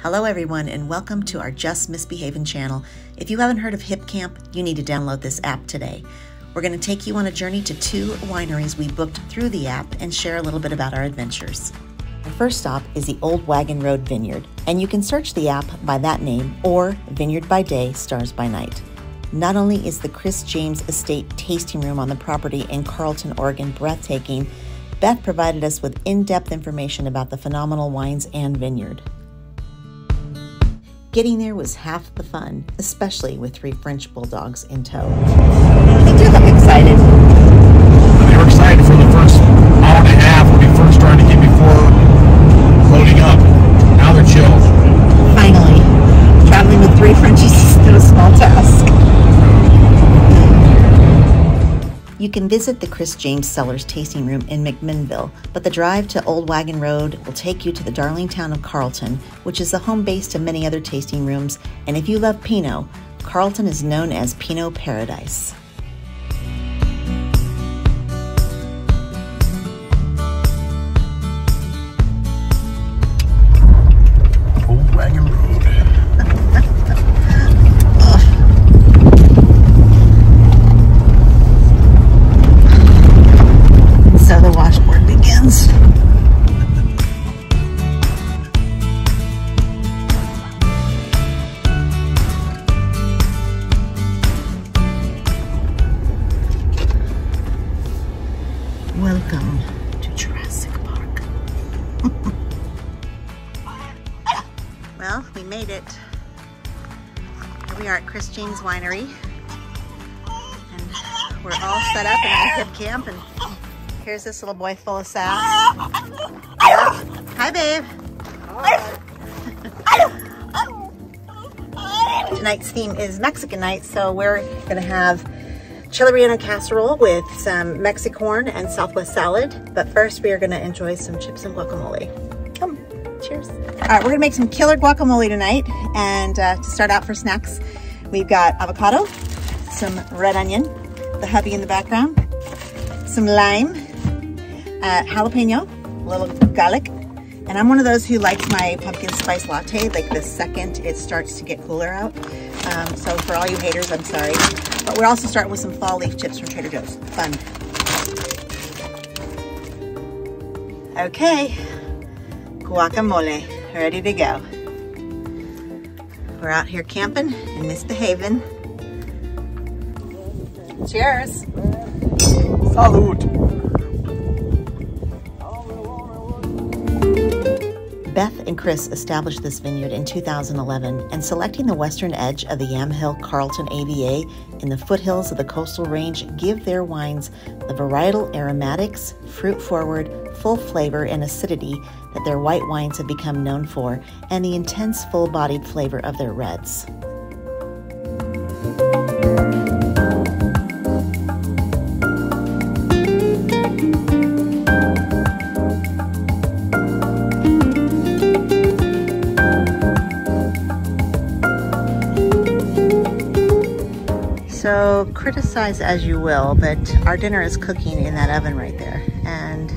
Hello everyone and welcome to our Just Miss Behavin channel. If you haven't heard of Hipcamp, you need to download this app today. We're going to take you on a journey to 2 wineries we booked through the app and share a little bit about our adventures. Our first stop is the Old Wagon Road Vineyard, and you can search the app by that name or Vineyard by Day, Stars by Night. Not only is the Chris James Estate tasting room on the property in Carlton, Oregon breathtaking, Beth provided us with in-depth information about the phenomenal wines and vineyard. Getting there was half the fun, especially with 3 French bulldogs in tow. They do look excited. They were excited for the first hour and a half when we first started to get before loading up. Now they're chilled. Finally, traveling with 3 Frenchies is no small task. You can visit the Chris James Cellars tasting room in McMinnville, but the drive to Old Wagon Road will take you to the darling town of Carlton, which is the home base to many other tasting rooms, and if you love Pinot, Carlton is known as Pinot Paradise. Old Wagon Road. So the washboard begins. Welcome to Jurassic Park. Well, we made it. Here we are at Chris James Winery. And we're all set up in our Hipcamp, and here's this little boy full of sass. Yeah. Hi, babe. Tonight's theme is Mexican night, so we're gonna have chile relleno casserole with some Mexicorn and Southwest salad. But first, we are gonna enjoy some chips and guacamole. Come, cheers. All right, we're gonna make some killer guacamole tonight. And to start out for snacks, we've got avocado, some red onion, the hubby in the background, some lime, jalapeno, a little garlic, and I'm one of those who likes my pumpkin spice latte like the second it starts to get cooler out. So for all you haters, I'm sorry. But we're also starting with some fall leaf chips from Trader Joe's. Fun. Okay, guacamole, ready to go. We're out here camping and misbehaving. Cheers. Salud. Beth and Chris established this vineyard in 2011, and selecting the western edge of the Yamhill Carlton AVA in the foothills of the coastal range give their wines the varietal aromatics, fruit-forward, full flavor and acidity that their white wines have become known for, and the intense full-bodied flavor of their reds. So criticize as you will, but our dinner is cooking in that oven right there, and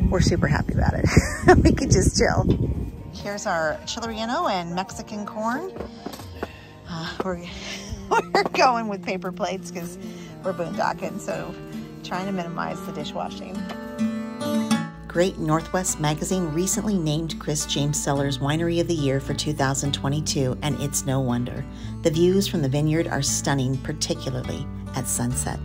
we're super happy about it. We could just chill. Here's our chile relleno and Mexican corn. We're going with paper plates because we're boondocking, so trying to minimize the dishwashing. Great Northwest Magazine recently named Chris James Cellars Winery of the Year for 2022, and it's no wonder. The views from the vineyard are stunning, particularly at sunset.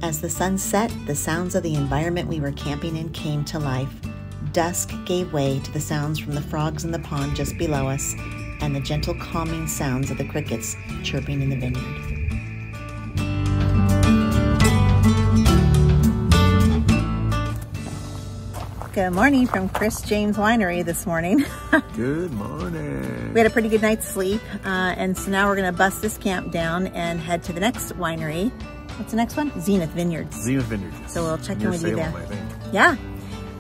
As the sun set, the sounds of the environment we were camping in came to life. Dusk gave way to the sounds from the frogs in the pond just below us, and the gentle calming sounds of the crickets chirping in the vineyard. Good morning from Chris James Winery this morning. Good morning. We had a pretty good night's sleep, and so now we're gonna bust this camp down and head to the next winery. What's the next one? Zenith Vineyards. Zenith Vineyards. So we'll check in with you there. I think. Yeah.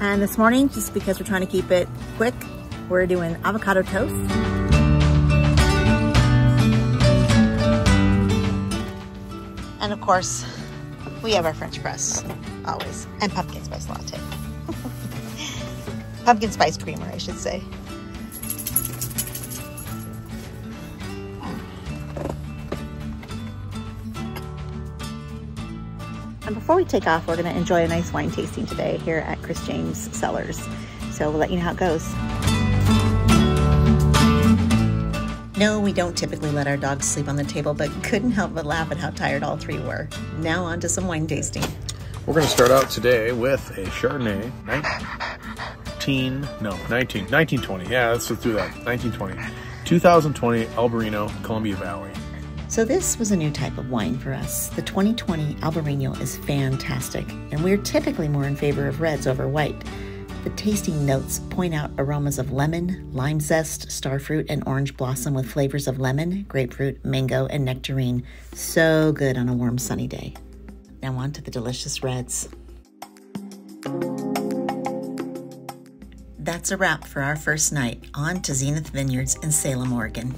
And this morning, just because we're trying to keep it quick, we're doing avocado toast. And of course, we have our French press, always, and pumpkin spice latte. Pumpkin spice creamer, I should say. And before we take off, we're going to enjoy a nice wine tasting today here at Chris James Cellars. So we'll let you know how it goes. No, we don't typically let our dogs sleep on the table, but couldn't help but laugh at how tired all three were. Now on to some wine tasting. We're going to start out today with a Chardonnay, 1920. Yeah, let's do that. 1920. 2020 Albarino, Columbia Valley. So this was a new type of wine for us. The 2020 Albarino is fantastic, and we're typically more in favor of reds over white. The tasting notes point out aromas of lemon, lime zest, starfruit, and orange blossom with flavors of lemon, grapefruit, mango, and nectarine. So good on a warm, sunny day. Now on to the delicious reds. That's a wrap for our first night. On to Zenith Vineyards in Salem, Oregon.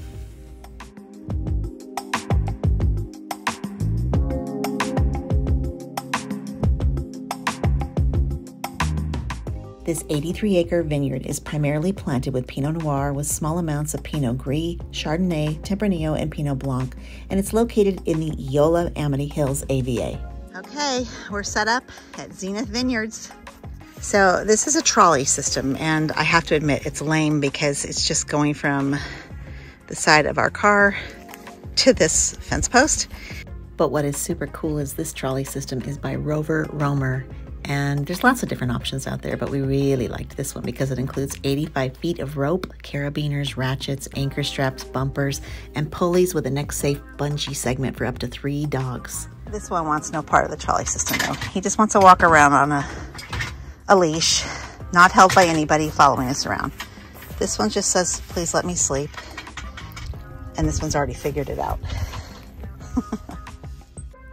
This 83-acre vineyard is primarily planted with Pinot Noir with small amounts of Pinot Gris, Chardonnay, Tempranillo, and Pinot Blanc, and it's located in the Yola Amity Hills AVA. Okay, we're set up at Zenith Vineyards. So this is a trolley system, and I have to admit it's lame because it's just going from the side of our car to this fence post. But what is super cool is this trolley system is by Rover Roamer. And there's lots of different options out there, but we really liked this one because it includes 85 feet of rope, carabiners, ratchets, anchor straps, bumpers, and pulleys with a neck-safe bungee segment for up to 3 dogs. This one wants no part of the trolley system, though. He just wants to walk around on a leash, not held by anybody following us around. This one just says, please let me sleep. And this one's already figured it out.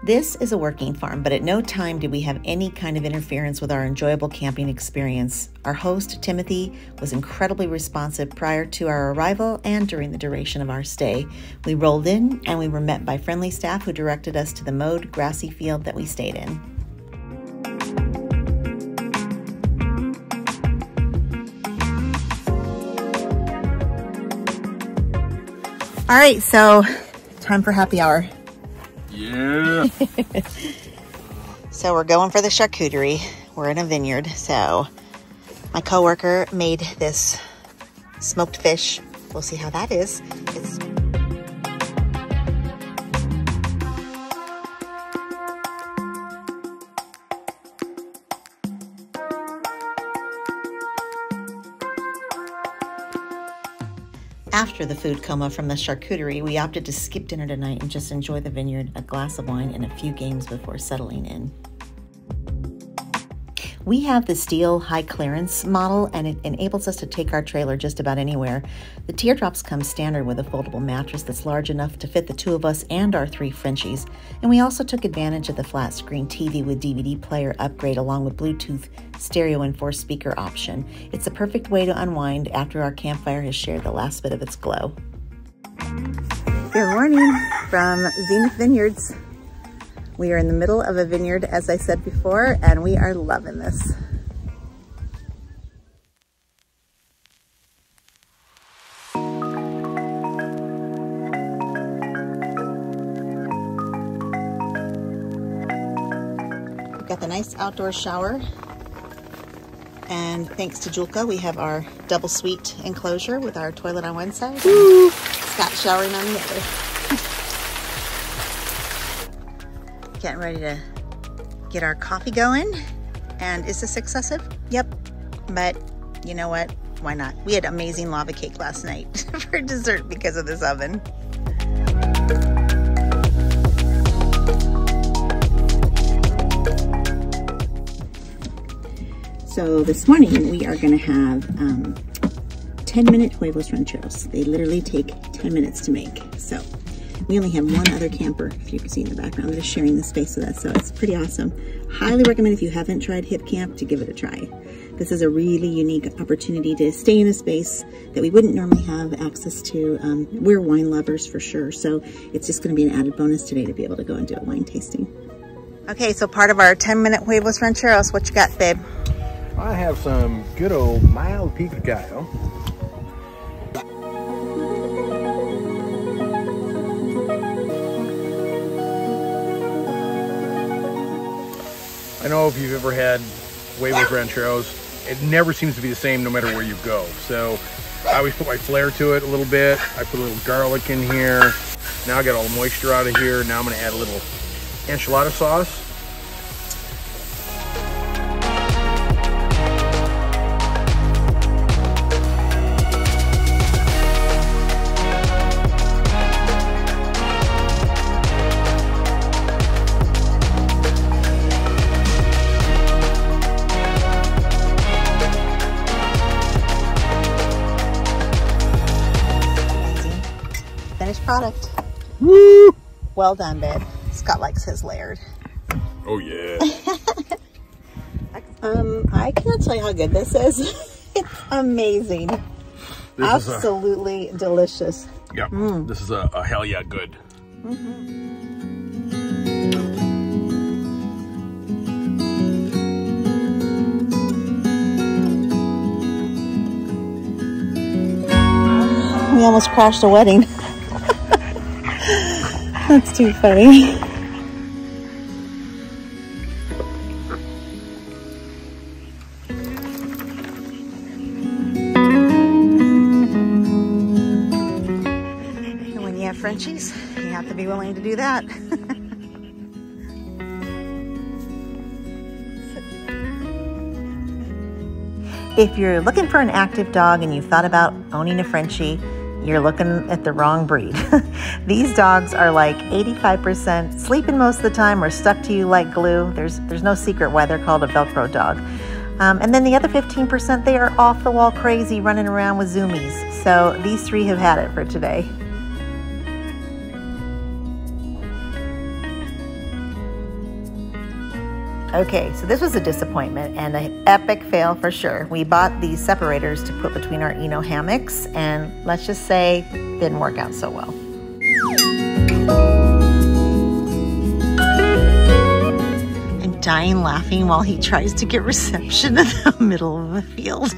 This is a working farm, but at no time did we have any kind of interference with our enjoyable camping experience. Our host, Timothy, was incredibly responsive prior to our arrival and during the duration of our stay. We rolled in and we were met by friendly staff who directed us to the mowed, grassy field that we stayed in. All right, so time for happy hour. Yeah. So we're going for the charcuterie. We're in a vineyard. So my coworker made this smoked fish. We'll see how that is. After the food coma from the charcuterie, we opted to skip dinner tonight and just enjoy the vineyard, a glass of wine, and a few games before settling in. We have the steel high clearance model, and it enables us to take our trailer just about anywhere. The Teardrops come standard with a foldable mattress that's large enough to fit the 2 of us and our 3 Frenchies. And we also took advantage of the flat screen TV with DVD player upgrade along with Bluetooth, stereo, and 4-speaker option. It's the perfect way to unwind after our campfire has shared the last bit of its glow. Good morning from Zenith Vineyards. We are in the middle of a vineyard, as I said before, and we are loving this. We've got the nice outdoor shower, and thanks to Julka, we have our double suite enclosure with our toilet on one side and Scott showering on the other. Getting ready to get our coffee going. And is this excessive? Yep. But you know what? Why not? We had amazing lava cake last night for dessert because of this oven. So this morning we are going to have 10-minute huevos rancheros. They literally take 10 minutes to make. So we only have one other camper, if you can see in the background, that is sharing the space with us, so it's pretty awesome. Highly recommend if you haven't tried Hipcamp to give it a try. this is a really unique opportunity to stay in a space that we wouldn't normally have access to. We're wine lovers for sure, so it's just going to be an added bonus today to be able to go and do a wine tasting. Okay, so part of our 10-minute huevos rancheros, what you got, babe? I have some good old mild pico de gallo. I know if you've ever had huevos rancheros, it never seems to be the same no matter where you go. So I always put my flair to it a little bit. I put a little garlic in here. Now I got all the moisture out of here. Now I'm gonna add a little enchilada sauce. Product. Woo! Well done, babe. Scott likes his layered. Oh yeah. I can't tell you how good this is. It's amazing. This absolutely delicious. Yeah, this is a hell yeah good. We almost crashed a wedding. That's too funny. And when you have Frenchies, you have to be willing to do that. If you're looking for an active dog and you've thought about owning a Frenchie, you're looking at the wrong breed. These dogs are like 85% sleeping most of the time or stuck to you like glue. There's no secret why they're called a Velcro dog. And then the other 15%, they are off the wall crazy running around with zoomies. So these three have had it for today. Okay, so this was a disappointment and an epic fail for sure. We bought these separators to put between our Eno hammocks, and let's just say didn't work out so well. I'm dying laughing while he tries to get reception in the middle of a field.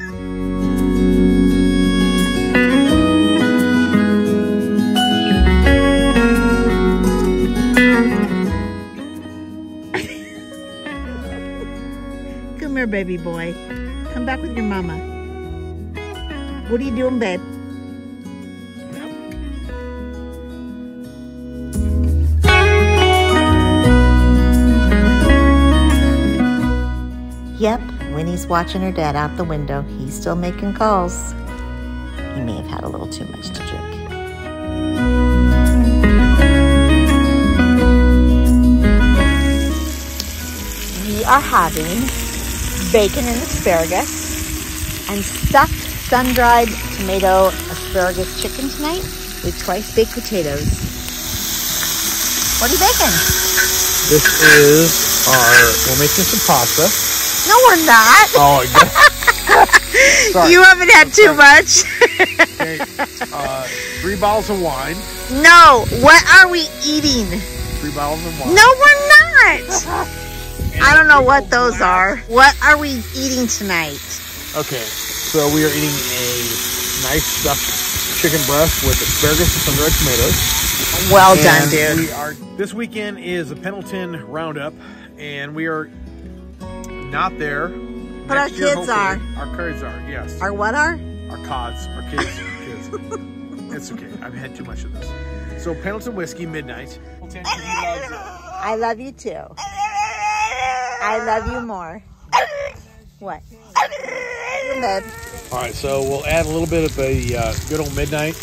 Come here, baby boy. Come back with your mama. What are you doing, babe? Yep, Winnie's watching her dad out the window. He's still making calls. He may have had a little too much to drink. We are having bacon and asparagus and stuffed sun-dried tomato asparagus chicken tonight with twice-baked potatoes. What are you baking? This is we're making some pasta. No, we're not. Oh, sorry. You haven't had too much. Okay, 3 bottles of wine. No, what are we eating? 3 bottles of wine. No, we're not. I don't know what those are. What are we eating tonight? Okay, so we are eating a nice stuffed chicken breast with asparagus and sun-dried tomatoes. Well done, dude. This weekend is a Pendleton Roundup, and we are not there. But our kids are. Our kids are, yes. Our what are? Our cods, our kids. It's okay. I've had too much of this. So Pendleton whiskey, midnight. I love you too. I love you more. What? All right, so we'll add a little bit of a good old midnight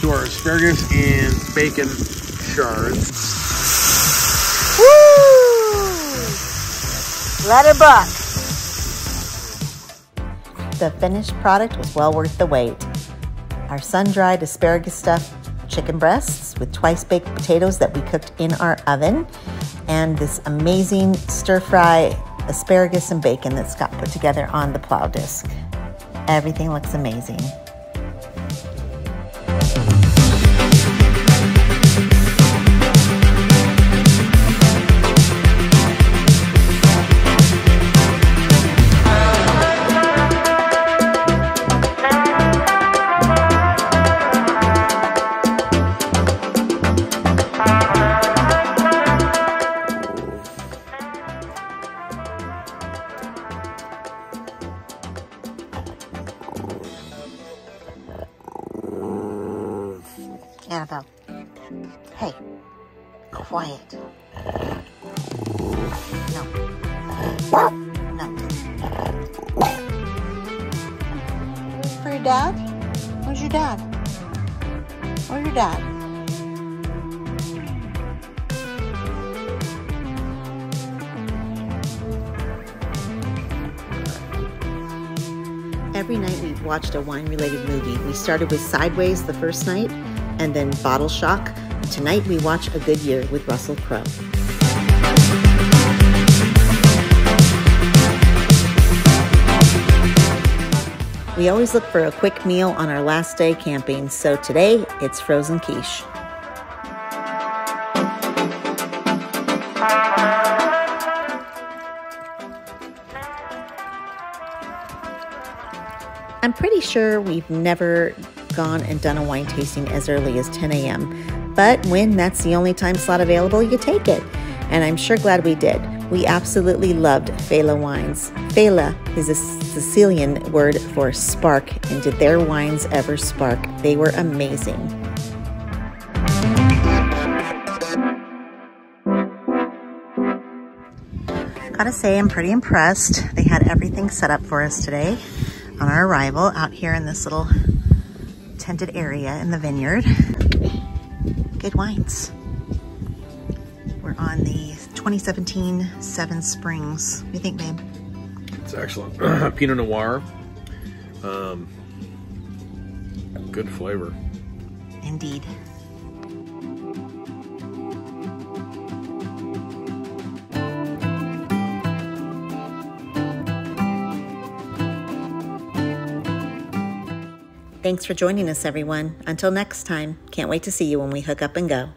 to our asparagus and bacon shards. Woo! Let her buck. The finished product was well worth the wait. Our sun-dried asparagus stuffed chicken breasts with twice-baked potatoes that we cooked in our oven, and this amazing stir-fry asparagus and bacon that Scott put together on the plow disc. Everything looks amazing. Annabelle, hey, quiet. No. No. For your dad? Where's your dad? Where's your dad? Every night we watched a wine-related movie. We started with Sideways the first night, and then Bottle Shock. Tonight we watch A Good Year with Russell Crowe. We always look for a quick meal on our last day camping, so today it's frozen quiche. I'm pretty sure we've never gone and done a wine tasting as early as 10 a.m. But when that's the only time slot available, you take it. And I'm sure glad we did. We absolutely loved Fela wines. Fela is a Sicilian word for spark, and did their wines ever spark? They were amazing. Gotta say, I'm pretty impressed. They had everything set up for us today on our arrival out here in this little tented area in the vineyard. Good wines. We're on the 2017 Seven Springs. What do you think, babe? It's excellent. Pinot Noir. Good flavor. Indeed. Thanks for joining us, everyone. Until next time, can't wait to see you when we hook up and go.